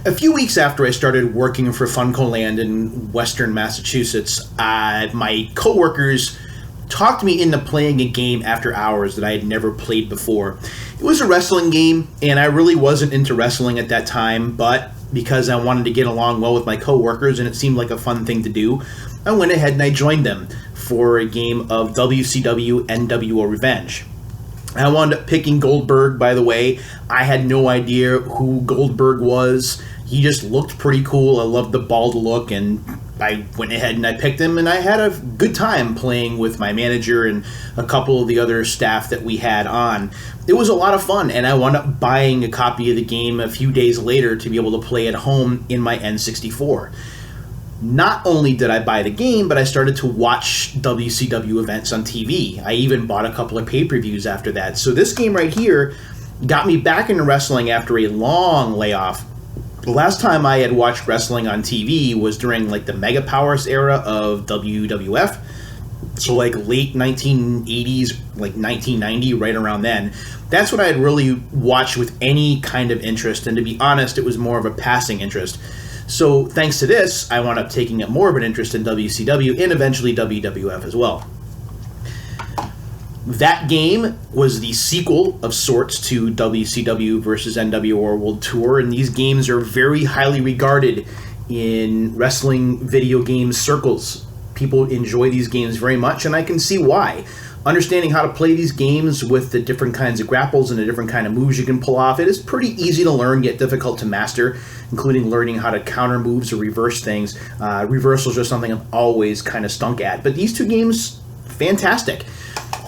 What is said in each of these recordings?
A few weeks after I started working for Funcoland in Western Massachusetts, my coworkers talked me into playing a game after hours that I had never played before. It was a wrestling game, and I really wasn't into wrestling at that time, but because I wanted to get along well with my coworkers and it seemed like a fun thing to do, I went ahead and I joined them for a game of WCW NWO Revenge. I wound up picking Goldberg, by the way. I had no idea who Goldberg was. He just looked pretty cool. I loved the bald look, and I went ahead and I picked him, and I had a good time playing with my manager and a couple of the other staff that we had on. It was a lot of fun, and I wound up buying a copy of the game a few days later to be able to play at home in my N64. Not only did I buy the game, but I started to watch WCW events on TV. I even bought a couple of pay-per-views after that. So this game right here got me back into wrestling after a long layoff. The last time I had watched wrestling on TV was during like the Mega Powers era of WWF. So like late 1980s, like 1990, right around then. That's what I had really watched with any kind of interest. And to be honest, it was more of a passing interest. So thanks to this, I wound up taking up more of an interest in WCW and eventually WWF as well. That game was the sequel of sorts to WCW versus NWO World Tour, and these games are very highly regarded in wrestling video game circles. People enjoy these games very much, and I can see why. Understanding how to play these games with the different kinds of grapples and the different kind of moves you can pull off, it is pretty easy to learn, yet difficult to master, including learning how to counter moves or reverse things. Reversals are something I've always kind of stunk at. But these two games, fantastic.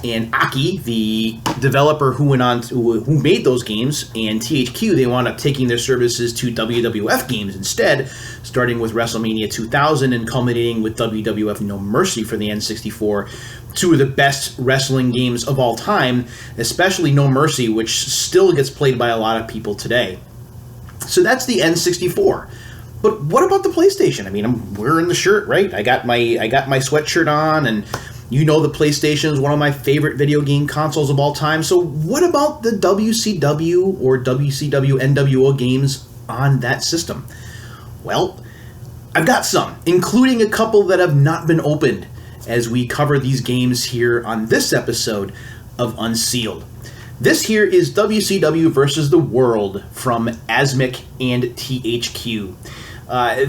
And Aki, the developer who made those games, and THQ, they wound up taking their services to WWF games instead, starting with WrestleMania 2000 and culminating with WWF No Mercy for the N64. Two of the best wrestling games of all time, especially No Mercy, which still gets played by a lot of people today. So that's the N64. But what about the PlayStation? I mean, I'm wearing the shirt, right? I got my sweatshirt on, and you know the PlayStation is one of my favorite video game consoles of all time. So what about the WCW or WCW NWO games on that system? Well, I've got some, including a couple that have not been opened, as we cover these games here on this episode of Unsealed. This here is WCW versus the World from Asmic and THQ.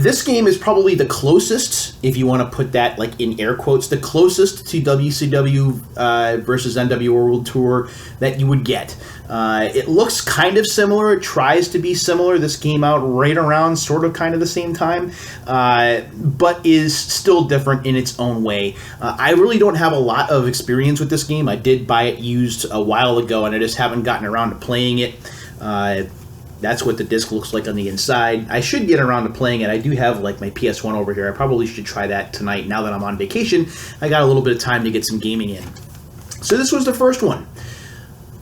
This game is probably the closest, if you want to put that like in air quotes, the closest to WCW versus NWO World Tour that you would get. It looks kind of similar. It tries to be similar. This came out right around sort of kind of the same time, but is still different in its own way. I really don't have a lot of experience with this game. I did buy it used a while ago, and I just haven't gotten around to playing it. That's what the disc looks like on the inside. I should get around to playing it. I do have like my PS1 over here. I probably should try that tonight. Now that I'm on vacation, I got a little bit of time to get some gaming in. So this was the first one.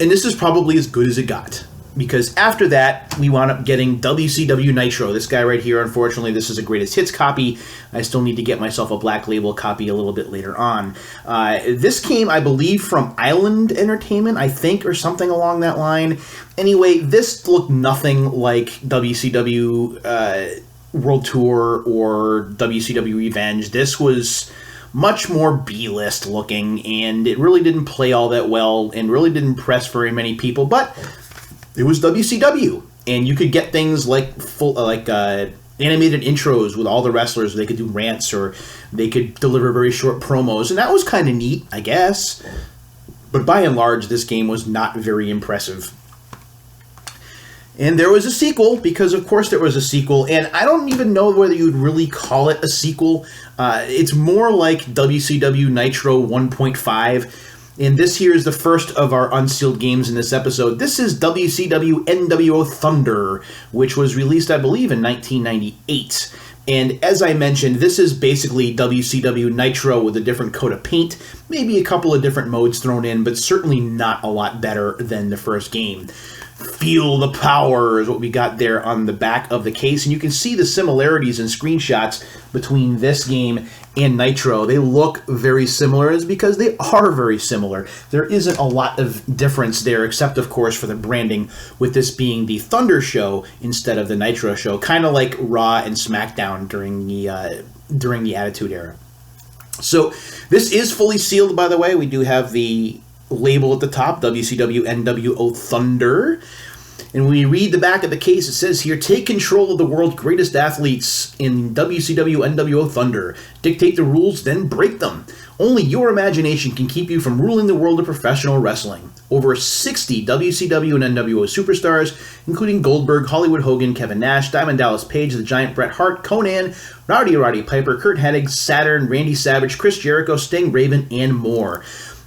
And this is probably as good as it got. Because after that, we wound up getting WCW Nitro. This guy right here, unfortunately, this is a greatest hits copy. I still need to get myself a black label copy a little bit later on. This came, I believe, from Island Entertainment, I think, or something along that line. Anyway, this looked nothing like WCW World Tour or WCW Revenge. This was much more B-list looking, and it really didn't play all that well and really didn't impress very many people, but it was WCW, and you could get things like animated intros with all the wrestlers. They could do rants, or they could deliver very short promos, and that was kind of neat, I guess. But by and large, this game was not very impressive. And there was a sequel, because of course there was a sequel, and I don't even know whether you'd really call it a sequel. It's more like WCW Nitro 1.5. And this here is the first of our Unsealed games in this episode. This is WCW Nwo Thunder, which was released, I believe, in 1998. And as I mentioned, this is basically WCW Nitro with a different coat of paint, maybe a couple of different modes thrown in, but certainly not a lot better than the first game. Feel the power is what we got there on the back of the case. And you can see the similarities in screenshots between this game and Nitro. They look very similar. It's because they are very similar. There isn't a lot of difference there, except, of course, for the branding, with this being the Thunder show instead of the Nitro show, kind of like Raw and SmackDown during the Attitude Era. So this is fully sealed, by the way. We do have the label at the top, WCW Nwo Thunder. And when you read the back of the case, it says here, take control of the world's greatest athletes in WCW Nwo Thunder. Dictate the rules, then break them. Only your imagination can keep you from ruling the world of professional wrestling. Over 60 WCW and NWO superstars, including Goldberg, Hollywood Hogan, Kevin Nash, Diamond Dallas Page, The Giant Bret Hart, Conan, Roddy Piper, Kurt Hennig, Saturn, Randy Savage, Chris Jericho, Sting, Raven, and more.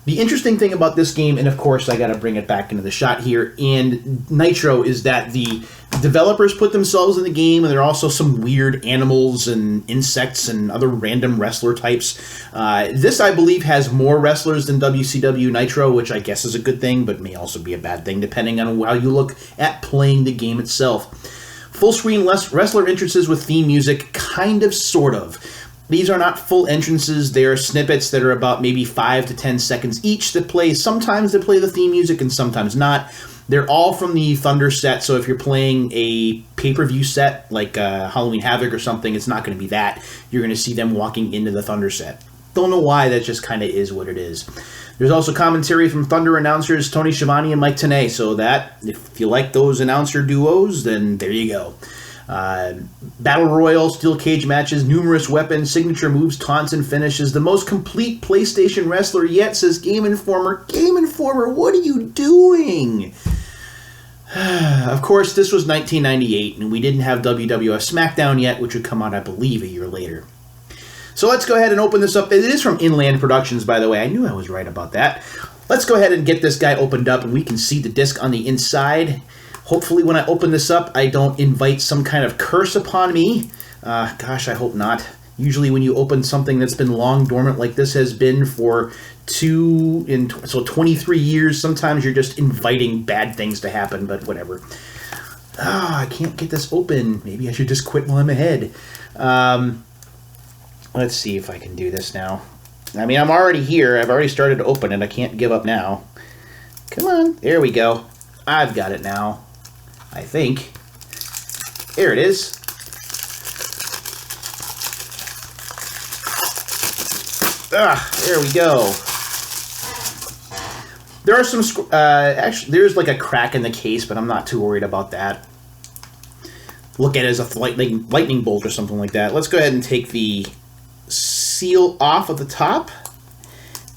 The interesting thing about this game, and of course I gotta bring it back into the shot here, and Nitro, is that the developers put themselves in the game, and there are also some weird animals and insects and other random wrestler types. This, I believe, has more wrestlers than WCW Nitro, which I guess is a good thing, but may also be a bad thing, depending on how you look at playing the game itself. Full-screen wrestler entrances with theme music, kind of, sort of. These are not full entrances. They are snippets that are about maybe 5 to 10 seconds each that play. Sometimes they play the theme music and sometimes not. They're all from the Thunder set, so if you're playing a pay-per-view set, like Halloween Havoc or something, it's not going to be that. You're going to see them walking into the Thunder set. Don't know why, that just kind of is what it is. There's also commentary from Thunder announcers Tony Schiavone and Mike Tenay, so that, if you like those announcer duos, then there you go. Battle Royal, steel cage matches, numerous weapons, signature moves, taunts, and finishes. The most complete PlayStation wrestler yet, says Game Informer. Game Informer, what are you doing? Of course, this was 1998, and we didn't have WWF SmackDown yet, which would come out, I believe, a year later. So let's go ahead and open this up. It is from Inland Productions, by the way. I knew I was right about that. Let's go ahead and get this guy opened up, and we can see the disc on the inside. Hopefully when I open this up, I don't invite some kind of curse upon me. Gosh, I hope not. Usually when you open something that's been long dormant like this has been for 23 years, sometimes you're just inviting bad things to happen, but whatever. I can't get this open. Maybe I should just quit while I'm ahead. Let's see if I can do this now. I mean, I'm already here. I've already started to open it. I can't give up now. Come on. There we go. I've got it now. I think. There it is. There we go. There are some, actually, there's like a crack in the case, but I'm not too worried about that. Look at it as a lightning bolt or something like that. Let's go ahead and take the seal off of the top,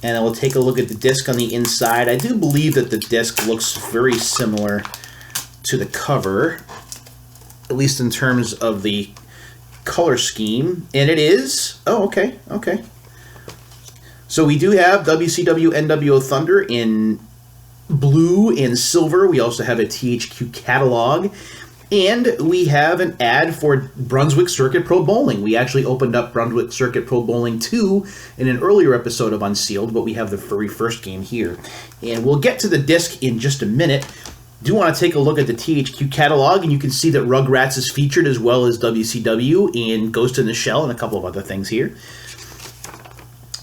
and then we'll take a look at the disc on the inside. I do believe that the disc looks very similar to the cover, at least in terms of the color scheme, and it is. Oh, okay. So we do have WCW Nwo Thunder in blue and silver. We also have a THQ catalog, and we have an ad for Brunswick Circuit Pro Bowling. We actually opened up Brunswick Circuit Pro Bowling 2 in an earlier episode of Unsealed, but we have the very first game here. And we'll get to the disc in just a minute. Do want to take a look at the THQ catalog, and you can see that Rugrats is featured as well as WCW and Ghost in the Shell and a couple of other things here.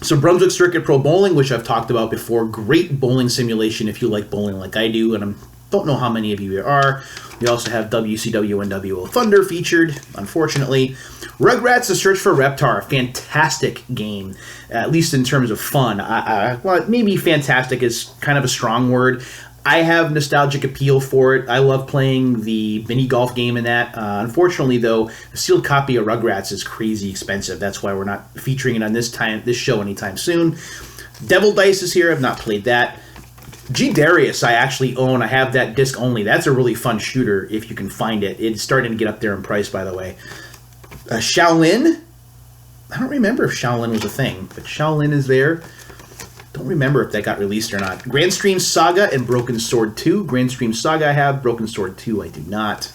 So Brunswick Circuit Pro Bowling, which I've talked about before, great bowling simulation if you like bowling like I do, and I don't know how many of you there are. We also have WCW Nwo Thunder featured, unfortunately. Rugrats: The Search for Reptar, fantastic game, at least in terms of fun. Well, maybe fantastic is kind of a strong word. I have nostalgic appeal for it. I love playing the mini golf game in that. Unfortunately, though, a sealed copy of Rugrats is crazy expensive. That's why we're not featuring it on this show anytime soon. Devil Dice is here. I've not played that. G Darius I actually own. I have that disc only. That's a really fun shooter if you can find it. It's starting to get up there in price, by the way. Shaolin. I don't remember if Shaolin was a thing, but Shaolin is there. Don't remember if that got released or not. Grandstream Saga and Broken Sword 2. Grandstream Saga I have. Broken Sword 2 I do not.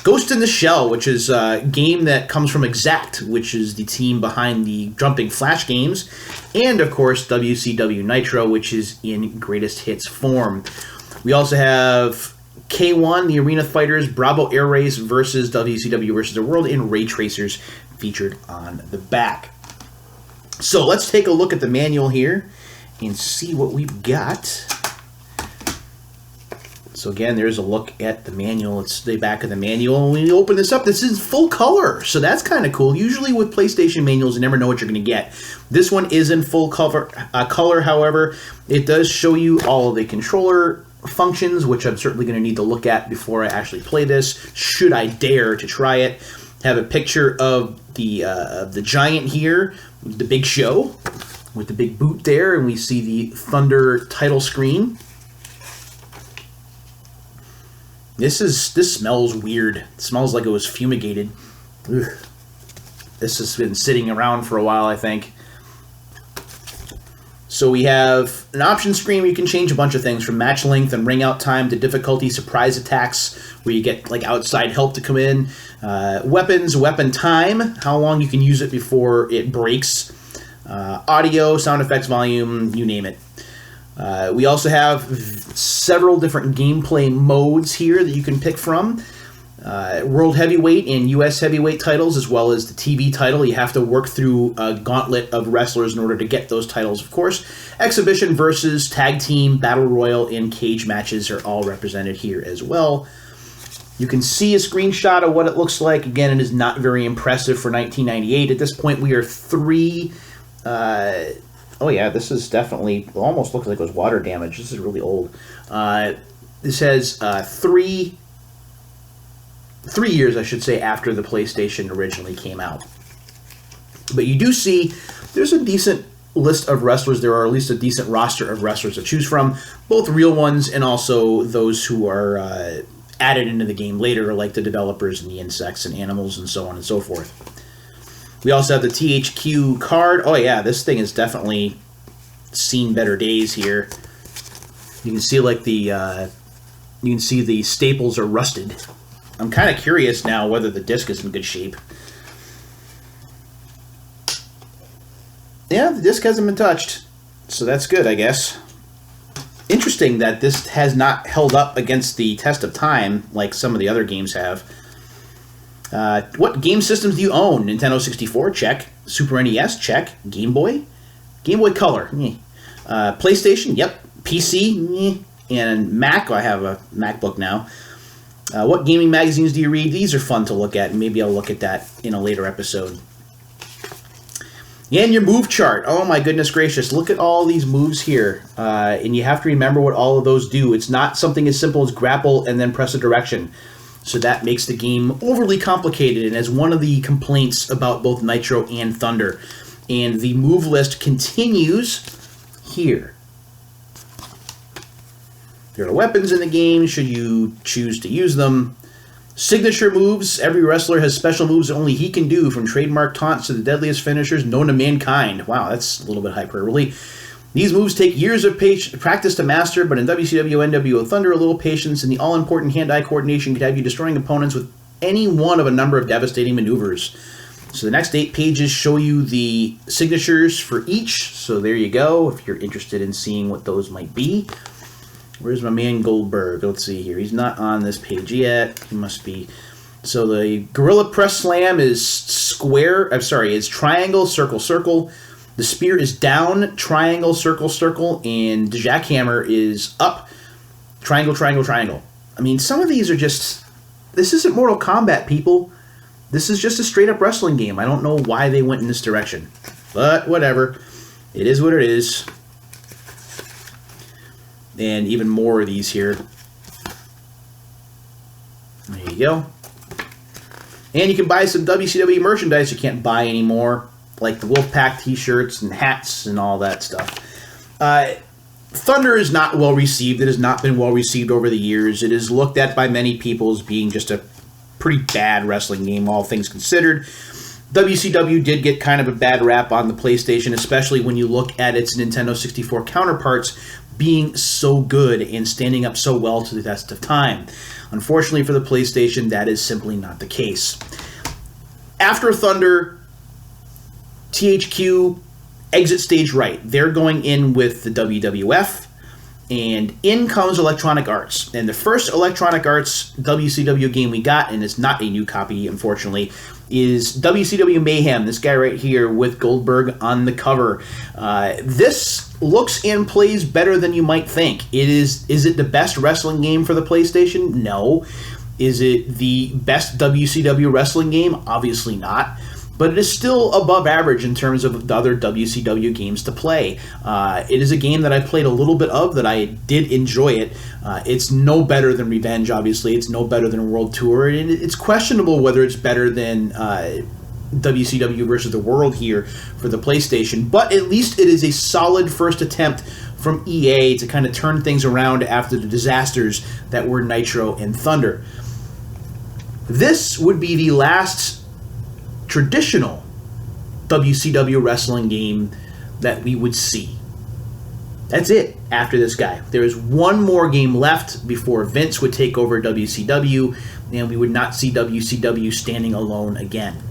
Ghost in the Shell, which is a game that comes from Exact, which is the team behind the Jumping Flash games. And, of course, WCW Nitro, which is in greatest hits form. We also have K1, the Arena Fighters, Bravo Air Race versus WCW versus the World, and Ray Tracers featured on the back. So let's take a look at the manual here and see what we've got. So again, there's a look at the manual. It's the back of the manual. When you open this up, this is full color, so that's kind of cool. Usually with PlayStation manuals, you never know what you're going to get. This one is in full color, however. It does show you all of the controller functions, which I'm certainly going to need to look at before I actually play this, should I dare to try it. Have a picture of the Giant here, the Big Show, with the big boot there, and we see the Thunder title screen. This smells weird. It smells like it was fumigated. Ugh. This has been sitting around for a while, I think. So we have an option screen where you can change a bunch of things, from match length and ring out time to difficulty, surprise attacks, where you get like outside help to come in, weapons, weapon time, how long you can use it before it breaks, audio, sound effects volume, you name it. We also have several different gameplay modes here that you can pick from. World Heavyweight and US Heavyweight titles, as well as the TV title. You have to work through a gauntlet of wrestlers in order to get those titles, of course. Exhibition versus Tag Team, Battle Royal, and Cage matches are all represented here as well. You can see a screenshot of what it looks like. Again, it is not very impressive for 1998. At this point, we are three... oh yeah, this is definitely... almost looks like it was water damage. This is really old. This has three years, I should say, after the PlayStation originally came out. But you do see there's a decent list of wrestlers. There are at least a decent roster of wrestlers to choose from, both real ones and also those who are added into the game later, like the developers and the insects and animals and so on and so forth. We also have the THQ card. Oh yeah, this thing has definitely seen better days here. You can see like the staples are rusted. I'm kind of curious now whether the disc is in good shape. Yeah, the disc hasn't been touched, so that's good, I guess. Interesting that this has not held up against the test of time like some of the other games have. What game systems do you own? Nintendo 64, check. Super NES, check. Game Boy? Game Boy Color, PlayStation, yep. PC, and Mac. I have a MacBook now. What gaming magazines do you read? These are fun to look at, and maybe I'll look at that in a later episode. And your move chart. Oh my goodness gracious, look at all these moves here. And you have to remember what all of those do. It's not something as simple as grapple and then press a direction. So that makes the game overly complicated, and as one of the complaints about both Nitro and Thunder. And the move list continues here. There are weapons in the game, should you choose to use them. Signature moves. Every wrestler has special moves that only he can do, from trademark taunts to the deadliest finishers known to mankind. Wow, that's a little bit hyperbole. These moves take years of practice to master, but in WCW Nwo Thunder, a little patience and the all-important hand-eye coordination could have you destroying opponents with any one of a number of devastating maneuvers. So the next 8 pages show you the signatures for each. So there you go, if you're interested in seeing what those might be. Where's my man Goldberg? Let's see here. He's not on this page yet. He must be. So the Gorilla Press Slam is square. I'm sorry, is triangle, circle, circle. The spear is down, triangle, circle, circle. And the jackhammer is up, triangle, triangle, triangle. I mean, some of these are just... This isn't Mortal Kombat, people. This is just a straight-up wrestling game. I don't know why they went in this direction. But whatever. It is what it is. And even more of these here. There you go. And you can buy some WCW merchandise you can't buy anymore, like the Wolfpack t-shirts and hats and all that stuff. Thunder is not well received. It has not been well received over the years. It is looked at by many people as being just a pretty bad wrestling game, all things considered. WCW did get kind of a bad rap on the PlayStation, especially when you look at its Nintendo 64 counterparts being so good and standing up so well to the test of time. Unfortunately for the PlayStation, that is simply not the case. After Thunder, THQ exit stage right. They're going in with the WWF, And in comes Electronic Arts. And the first Electronic Arts WCW game we got, and it's not a new copy, unfortunately, is WCW Mayhem, this guy right here with Goldberg on the cover. This looks and plays better than you might think. Is it the best wrestling game for the PlayStation? No. Is it the best WCW wrestling game? Obviously not. But it is still above average in terms of the other WCW games to play. It is a game that I played a little bit of, that I did enjoy it. It's no better than Revenge, obviously. It's no better than World Tour. And it's questionable whether it's better than WCW versus the World here for the PlayStation. But at least it is a solid first attempt from EA to kind of turn things around after the disasters that were Nitro and Thunder. This would be the last traditional WCW wrestling game that we would see. That's it after this guy. There is one more game left before Vince would take over WCW, and we would not see WCW standing alone again.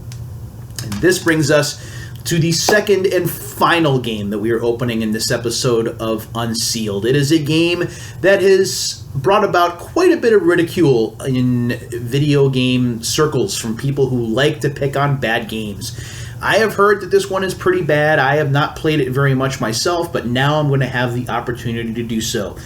And this brings us to the second and final game that we are opening in this episode of Unsealed. It is a game that has brought about quite a bit of ridicule in video game circles from people who like to pick on bad games. I have heard that this one is pretty bad. I have not played it very much myself, but now I'm going to have the opportunity to do so.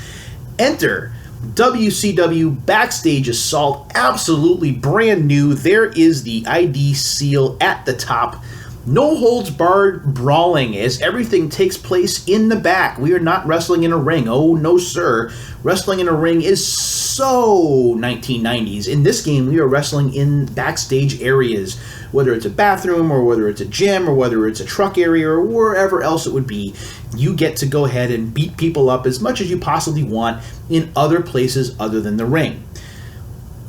Enter WCW Backstage Assault, absolutely brand new. There is the ID seal at the top. No holds barred brawling as everything takes place in the back. We are not wrestling in a ring. Oh, no, sir. Wrestling in a ring is so 1990s. In this game, we are wrestling in backstage areas, whether it's a bathroom or whether it's a gym or whether it's a truck area or wherever else it would be. You get to go ahead and beat people up as much as you possibly want in other places other than the ring.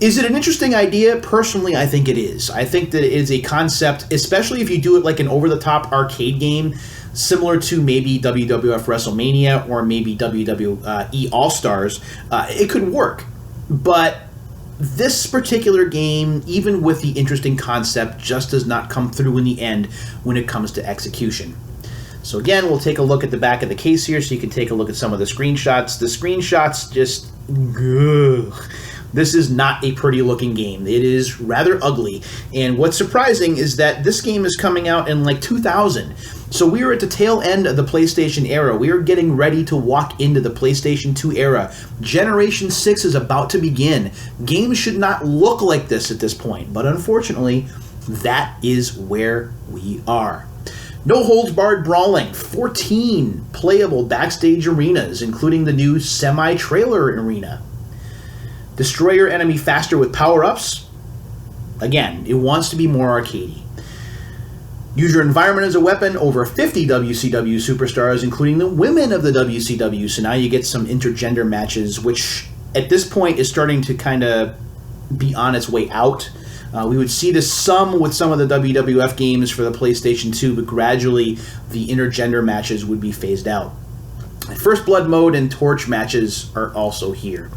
Is it an interesting idea? Personally, I think it is. I think that it is a concept, especially if you do it like an over-the-top arcade game, similar to maybe WWF WrestleMania or maybe WWE All-Stars. It could work. But this particular game, even with the interesting concept, just does not come through in the end when it comes to execution. So again, we'll take a look at the back of the case here so you can take a look at some of the screenshots. The screenshots just... ugh. This is not a pretty looking game. It is rather ugly. And what's surprising is that this game is coming out in like 2000. So we are at the tail end of the PlayStation era. We are getting ready to walk into the PlayStation 2 era. Generation 6 is about to begin. Games should not look like this at this point. But unfortunately, that is where we are. No holds barred brawling. 14 playable backstage arenas, including the new semi-trailer arena. Destroy your enemy faster with power-ups. Again, it wants to be more arcadey. Use your environment as a weapon. Over 50 WCW superstars, including the women of the WCW. So now you get some intergender matches, which at this point is starting to kind of be on its way out. We would see this some with some of the WWF games for the PlayStation 2, but gradually the intergender matches would be phased out. First Blood mode and torch matches are also here.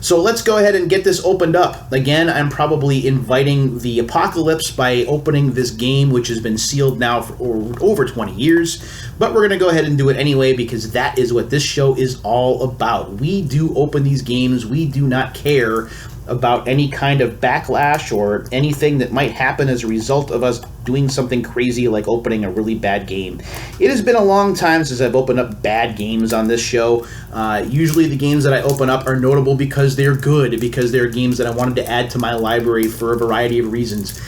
So let's go ahead and get this opened up. Again, I'm probably inviting the apocalypse by opening this game, which has been sealed now for over 20 years. But we're going to go ahead and do it anyway because that is what this show is all about. We do open these games. We do not care about any kind of backlash or anything that might happen as a result of us doing something crazy like opening a really bad game. It has been a long time since I've opened up bad games on this show. Usually the games that I open up are notable because they're good, because they're games that I wanted to add to my library for a variety of reasons.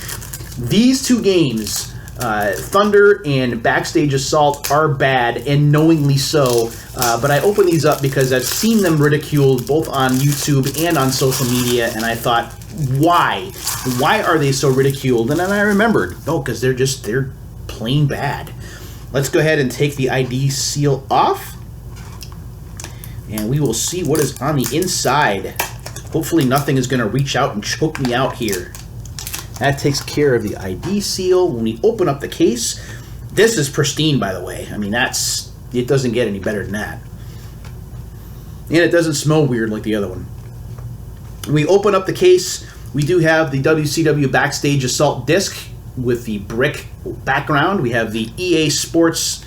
These two games, Thunder and Backstage Assault, are bad, and knowingly so, but I open these up because I've seen them ridiculed both on YouTube and on social media, and I thought, why? Why are they so ridiculed? And then I remembered, oh, because they're plain bad. Let's go ahead and take the ID seal off, and we will see what is on the inside. Hopefully nothing is going to reach out and choke me out here. That takes care of the ID seal. When we open up the case, this is pristine, by the way. I mean, it doesn't get any better than that. And it doesn't smell weird like the other one. When we open up the case, we do have the WCW Backstage Assault disc with the brick background. We have the EA Sports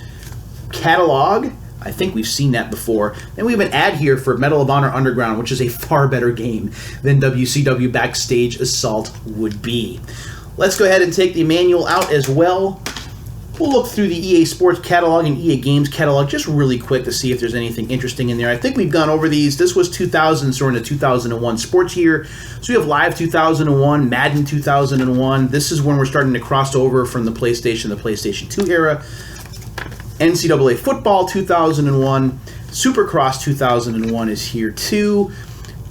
catalog I think we've seen that before. And we have an ad here for Medal of Honor Underground, which is a far better game than WCW Backstage Assault would be. Let's go ahead and take the manual out as well. We'll look through the EA Sports catalog and EA Games catalog just really quick to see if there's anything interesting in there. I think we've gone over these. This was 2000, so we're in the 2001 sports year. So we have Live 2001, Madden 2001. This is when we're starting to cross over from the PlayStation to the PlayStation 2 era. NCAA Football 2001. Supercross 2001 is here too.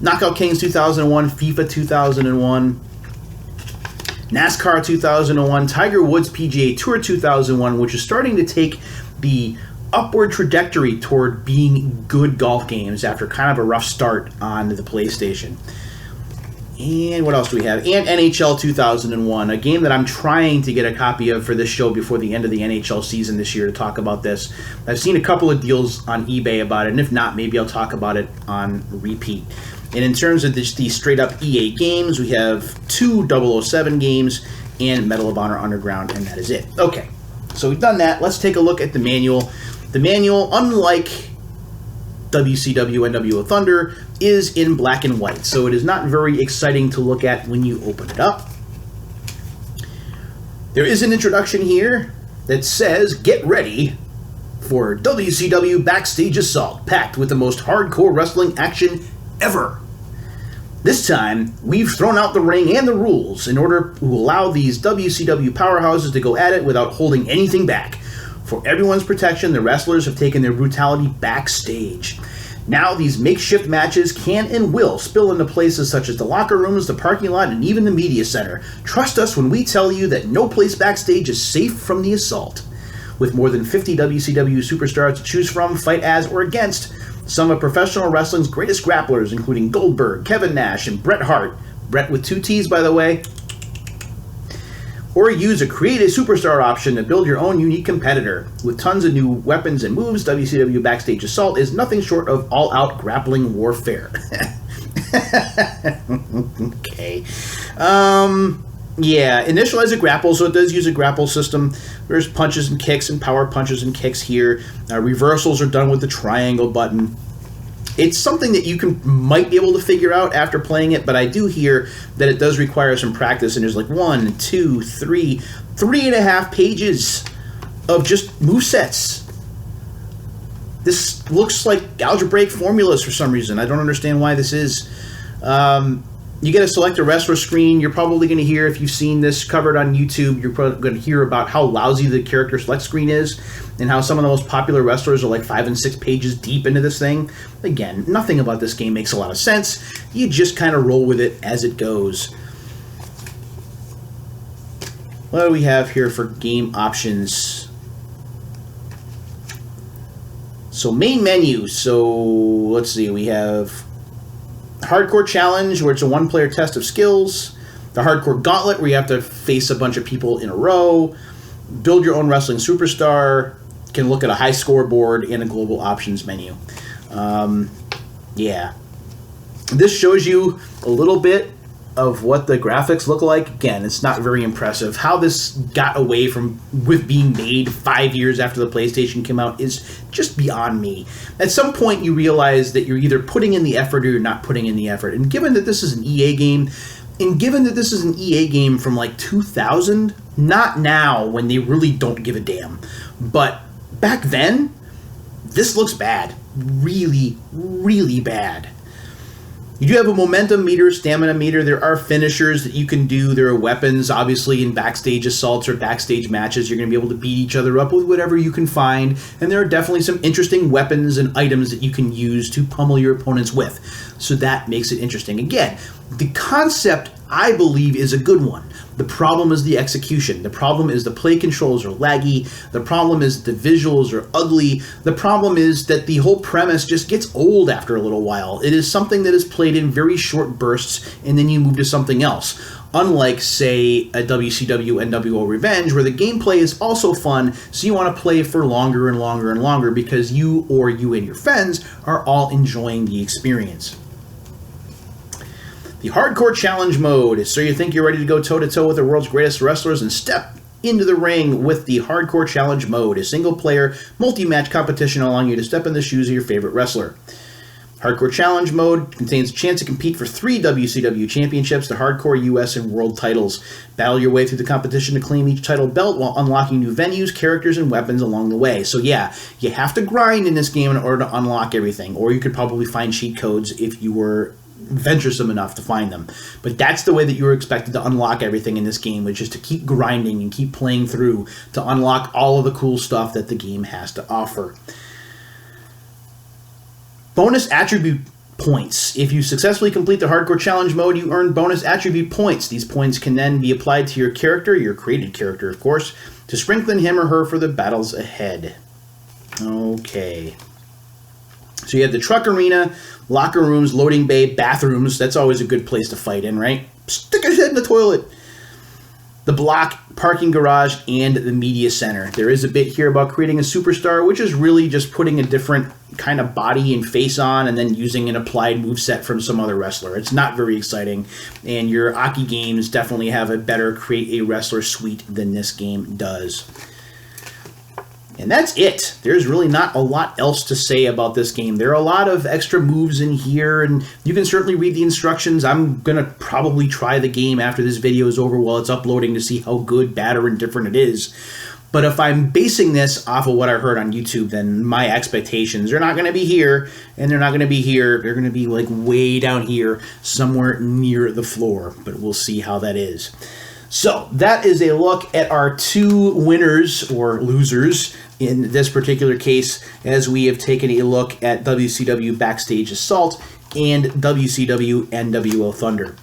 Knockout Kings 2001, FIFA 2001. NASCAR 2001, Tiger Woods PGA Tour 2001, which is starting to take the upward trajectory toward being good golf games after kind of a rough start on the PlayStation. And what else do we have? And NHL 2001, a game that I'm trying to get a copy of for this show before the end of the NHL season this year to talk about this. I've seen a couple of deals on eBay about it, and if not, maybe I'll talk about it on repeat. And in terms of these straight-up EA games, we have 2 007 games and Medal of Honor Underground, and that is it. Okay, so we've done that. Let's take a look at the manual. The manual, unlike WCW Nwo Thunder, is in black and white, so it is not very exciting to look at when you open it up. There is an introduction here that says, "Get ready for WCW Backstage Assault, packed with the most hardcore wrestling action ever. This time, we've thrown out the ring and the rules in order to allow these WCW powerhouses to go at it without holding anything back. For everyone's protection, the wrestlers have taken their brutality backstage. Now, these makeshift matches can and will spill into places such as the locker rooms, the parking lot, and even the media center. Trust us when we tell you that no place backstage is safe from the assault. With more than 50 WCW superstars to choose from, fight as or against some of professional wrestling's greatest grapplers, including Goldberg, Kevin Nash, and Bret Hart. Bret with 2 T's, by the way. Or use a creative superstar option to build your own unique competitor. With tons of new weapons and moves, WCW Backstage Assault is nothing short of all-out grappling warfare." Okay. Yeah, initialize a grapple, so it does use a grapple system. There's punches and kicks and power punches and kicks here. Reversals are done with the triangle button. It's something that you might be able to figure out after playing it, but I do hear that it does require some practice, and there's like 1, 2, 3, 3.5 pages of just movesets. This looks like algebraic formulas for some reason. I don't understand why this is. You get a select a wrestler screen. You're probably going to hear, if you've seen this covered on YouTube, you're probably going to hear about how lousy the character select screen is and how some of the most popular wrestlers are like 5 and 6 pages deep into this thing. Again, nothing about this game makes a lot of sense. You just kind of roll with it as it goes. What do we have here for game options? So main menu. So let's see. We have Hardcore Challenge, where it's a 1-player test of skills. The Hardcore Gauntlet, where you have to face a bunch of people in a row. Build your own wrestling superstar. Can look at a high scoreboard and a global options menu. Yeah. This shows you a little bit of what the graphics look like. Again, it's not very impressive. How this got away with being made 5 years after the PlayStation came out is just beyond me. At some point, you realize that you're either putting in the effort or you're not putting in the effort. And given that this is an EA game, from like 2000, not now when they really don't give a damn, but back then, this looks bad. Really, really bad. You do have a momentum meter, stamina meter. There are finishers that you can do. There are weapons, obviously, in backstage assaults or backstage matches. You're going to be able to beat each other up with whatever you can find. And there are definitely some interesting weapons and items that you can use to pummel your opponents with. So that makes it interesting. Again, the concept, I believe, is a good one. The problem is the execution. The problem is the play controls are laggy. The problem is the visuals are ugly. The problem is that the whole premise just gets old after a little while. It is something that is played in very short bursts, and then you move to something else. Unlike, say, a WCW NWO Revenge, where the gameplay is also fun, so you want to play for longer and longer and longer because you and your friends are all enjoying the experience. The Hardcore Challenge mode is so you think you're ready to go toe-to-toe with the world's greatest wrestlers and step into the ring with the Hardcore Challenge mode, a single-player, multi-match competition allowing you to step in the shoes of your favorite wrestler. Hardcore Challenge mode contains a chance to compete for 3 WCW championships, the Hardcore, US, and World titles. Battle your way through the competition to claim each title belt while unlocking new venues, characters, and weapons along the way. So yeah, you have to grind in this game in order to unlock everything, or you could probably find cheat codes if you were venturesome enough to find them. But that's the way that you're expected to unlock everything in this game, which is to keep grinding and keep playing through to unlock all of the cool stuff that the game has to offer. Bonus attribute points. If you successfully complete the Hardcore Challenge mode, you earn bonus attribute points. These points can then be applied to your character, your created character, of course, to strengthen him or her for the battles ahead. Okay. So you have the truck arena, locker rooms, loading bay, bathrooms. That's always a good place to fight in, right? Stick your head in the toilet. The block, parking garage, and the media center. There is a bit here about creating a superstar, which is really just putting a different kind of body and face on and then using an applied moveset from some other wrestler. It's not very exciting, and your Aki games definitely have a better create a wrestler suite than this game does. And that's it. There's really not a lot else to say about this game. There are a lot of extra moves in here, and you can certainly read the instructions. I'm going to probably try the game after this video is over while it's uploading to see how good, bad, or indifferent it is. But if I'm basing this off of what I heard on YouTube, then my expectations are not going to be here, and they're not going to be here. They're going to be like way down here, somewhere near the floor. But we'll see how that is. So that is a look at our 2 winners or losers in this particular case, as we have taken a look at WCW Backstage Assault and WCW Nwo Thunder.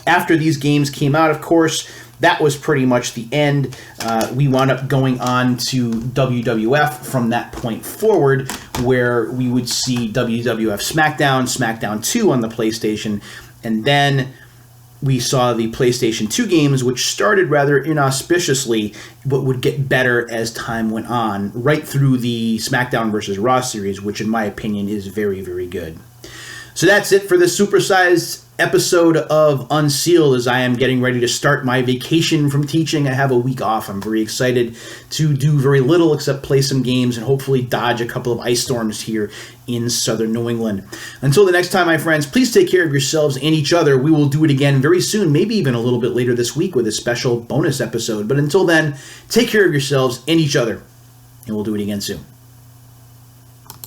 After these games came out, of course, that was pretty much the end. We wound up going on to WWF from that point forward, where we would see WWF SmackDown, SmackDown 2 on the PlayStation, and then we saw the PlayStation 2 games, which started rather inauspiciously, but would get better as time went on, right through the SmackDown vs. Raw series, which in my opinion is very, very good. So that's it for this supersized episode of Unsealed, as I am getting ready to start my vacation from teaching. I have a week off. I'm very excited to do very little except play some games and hopefully dodge a couple of ice storms here in southern New England. Until the next time, my friends, please take care of yourselves and each other. We will do it again very soon, maybe even a little bit later this week with a special bonus episode. But until then, take care of yourselves and each other, and we'll do it again soon.